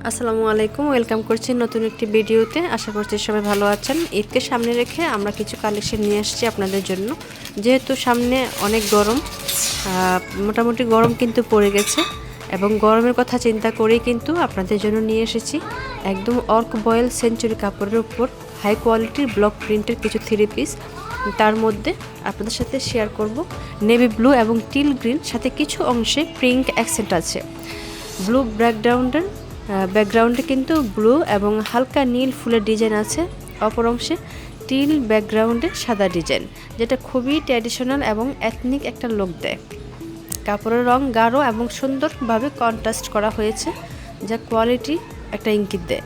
আসসালামু আলাইকুম, ওয়েলকাম করছি নতুন একটি ভিডিওতে। আশা করছি সবাই ভালো আছেন। ঈদকে সামনে রেখে আমরা কিছু কালেকশন নিয়ে আসছি আপনাদের জন্য। যেহেতু সামনে অনেক গরম, মোটামুটি গরম কিন্তু পড়ে গেছে, এবং গরমের কথা চিন্তা করেই কিন্তু আপনাদের জন্য নিয়ে এসেছি একদম অর্ক বয়েল সেঞ্চুরি কাপড়ের উপর হাই কোয়ালিটির ব্লক প্রিন্টের কিছু থ্রি পিস। তার মধ্যে আপনাদের সাথে শেয়ার করব নেভি ব্লু এবং টিল গ্রিন, সাথে কিছু অংশে পিঙ্ক অ্যাকসেন্ট আছে। ব্লু ব্যাকগ্রাউন্ডে কিন্তু ব্লু এবং হালকা নীল ফুলের ডিজাইন আছে, অপর অংশে টিল ব্যাকগ্রাউন্ডে সাদা ডিজাইন, যেটা খুবই ট্র্যাডিশনাল এবং এথনিক একটা লুক দেয়। কাপড়ের রং গাঢ় এবং সুন্দরভাবে কন্ট্রাস্ট করা হয়েছে, যা কোয়ালিটি একটা ইঙ্গিত দেয়।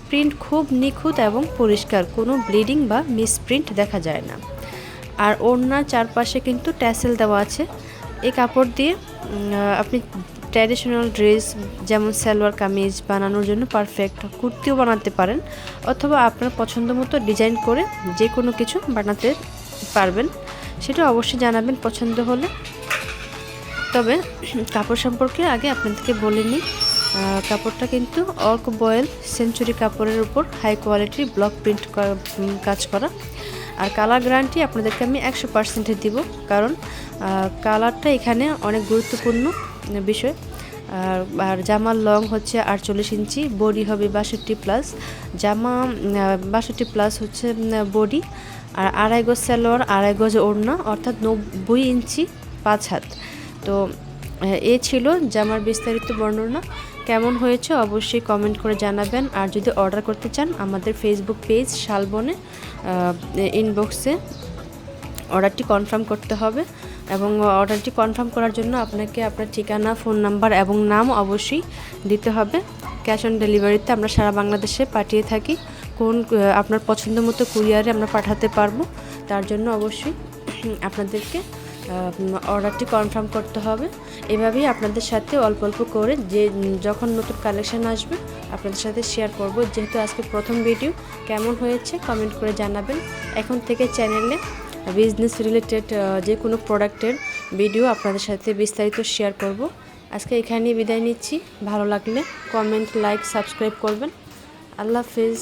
প্রিন্ট খুব নিখুঁত এবং পরিষ্কার, কোনো ব্লিডিং বা মিসপ্রিন্ট দেখা যায় না। আর ওড়নার চারপাশে কিন্তু ট্যাসেল দেওয়া আছে। এই কাপড় দিয়ে আপনি ট্র্যাডিশনাল ড্রেস যেমন সালোয়ার কামিজ বানানোর জন্য পারফেক্ট, কুর্তিও বানাতে পারেন, অথবা আপনার পছন্দ মতো ডিজাইন করে যে কোনো কিছু বানাতে পারবেন। সেটা অবশ্যই জানাবেন পছন্দ হলে। তবে কাপড় সম্পর্কে আগে আপনাদেরকে বলে নিই, কাপড়টা কিন্তু অর্ক বয়েল সেঞ্চুরি কাপড়ের উপর হাই কোয়ালিটির ব্লক প্রিন্ট কাজ করা। আর কালার গ্যারান্টি আপনাদেরকে আমি 100% দিব, কারণ কালারটা এখানে অনেক গুরুত্বপূর্ণ বিষয়। আর জামার লং হচ্ছে 48 ইঞ্চি, বডি হবে 62+, জামা 62+ হচ্ছে বডি, আর 2.5 গজ সালোয়ার, 2.5 গজ ওড়না, অর্থাৎ 90 ইঞ্চি 5 হাত। তো এ ছিল জামার বিস্তারিত বর্ণনা। কেমন হয়েছে অবশ্যই কমেন্ট করে জানাবেন। আর যদি অর্ডার করতে চান আমাদের ফেসবুক পেজ শালবনে ইনবক্সে অর্ডারটি কনফার্ম করতে হবে, এবং অর্ডারটি কনফার্ম করার জন্য আপনাকে আপনার ঠিকানা, ফোন নাম্বার এবং নাম অবশ্যই দিতে হবে। ক্যাশ অন ডেলিভারিতে আমরা সারা বাংলাদেশে পাঠিয়ে থাকি। আপনার পছন্দ মতো কুরিয়ারে আমরা পাঠাতে পারবো। তার জন্য অবশ্যই আপনাদেরকে অর্ডারটি কনফার্ম করতে হবে। এভাবেই আপনাদের সাথে অল্প অল্প করে যে যখন নতুন কালেকশন আসবে আপনাদের সাথে শেয়ার করব। যেহেতু আজকে প্রথম ভিডিও, কেমন হয়েছে কমেন্ট করে জানাবেন। এখন থেকে চ্যানেলে বিজনেস রিলেটেড যে কোনো প্রোডাক্টের ভিডিও আপনাদের সাথে বিস্তারিত শেয়ার করব। আজকে এখানেই বিদায় নিচ্ছি। ভালো লাগলে কমেন্ট, লাইক, সাবস্ক্রাইব করবেন। আল্লাহ হাফেজ।